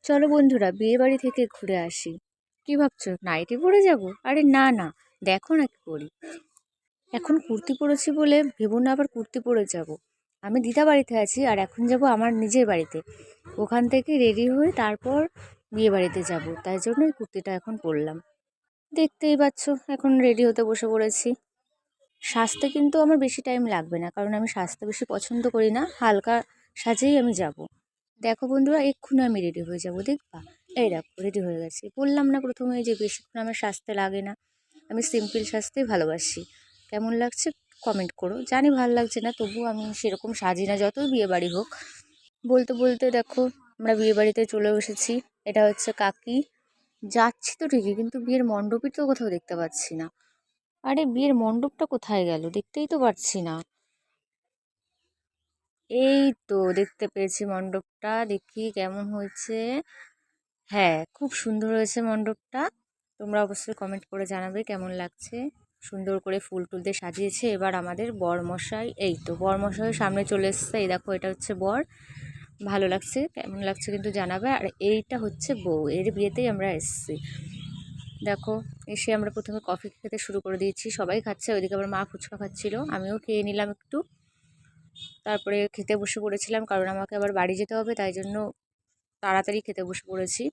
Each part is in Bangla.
চলো বন্ধুরা বিয়ে বাড়ি থেকে ঘুরে আসি। কি ভাবছো, নাইটি পরে যাব? আরে না না, দেখো না কি পরি। এখন কুর্তি পরেছি বলে ভেবো না আবার কুর্তি পরে যাব। আমি দিদা বাড়িতে আছি আর এখন যাব আমার নিজের বাড়িতে। ওখান থেকে রেডি হয়ে তারপর বিয়ে বাড়িতে যাব, তাই জন্য এই কুর্তিটা এখন পরলাম। দেখতেই পাচ্ছ, এখন রেডি হতে বসে পড়েছি। সাজতে কিন্তু আমার বেশি টাইম লাগবে না, কারণ আমি সাজতে বেশি পছন্দ করি না, হালকা সাজেই আমি যাব। দেখো বন্ধুরা, এক্ষুনি আমি রেডি হয়ে যাব, দেখবা? এই দেখো রেডি হয়ে গেছি। বললাম না প্রথমে যে বেশিক্ষণ আমার সাজতে লাগে না, আমি সিম্পল সাজতেই ভালোবাসি। কেমন লাগছে কমেন্ট করো। জানি ভালো লাগছে না, তবু আমি সেরকম সাজি না যতই বিয়ে বাড়ি হোক। বলতে বলতে দেখো আমরা বিয়ে বাড়িতে চলে এসেছি। এটা হচ্ছে কাকি। যাচ্ছি তো ঠিকই, কিন্তু বিয়ের মণ্ডপই তো কোথাও দেখতে পাচ্ছি না। আরে বিয়ের মণ্ডপটা কোথায় গেল, দেখতেই তো পাচ্ছি না। এই তো দেখতে পেয়েছি মণ্ডপটা, দেখি কেমন হয়েছে। হ্যাঁ, খুব সুন্দর হয়েছে মণ্ডপটা। তোমরা অবশ্যই কমেন্ট করে জানাবে কেমন লাগছে। সুন্দর করে ফুল টুল দিয়ে সাজিয়েছে। এবার আমাদের বরমশাই, এই তো বরমশাই সামনে চলে এসছে। এই দেখো এটা হচ্ছে বর। ভালো লাগছে, কেমন লাগছে কিন্তু জানাবে। আর এইটা হচ্ছে বউ, এর বিয়েতেই আমরা এসেছি। দেখো, এসে আমরা প্রথমে কফি খেতে শুরু করে দিয়েছি, সবাই খাচ্ছে। ওইদিকে আবার মা ফুচকা খাচ্ছিল, আমিও খেয়ে নিলাম একটু। তারপরে খেতে বসে পড়েছিলাম, কারণ আমাকে আবার বাড়ি যেতে হবে, তাই জন্য তাড়াতাড়ি খেতে বসে পড়েছি।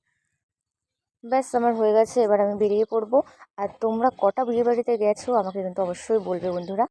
ব্যাস আমার হয়ে গেছে, এবার আমি বেরিয়ে পড়বো। আর তোমরা কটা বিয়ে বাড়িতে গেছো আমাকে কিন্তু অবশ্যই বলবে বন্ধুরা।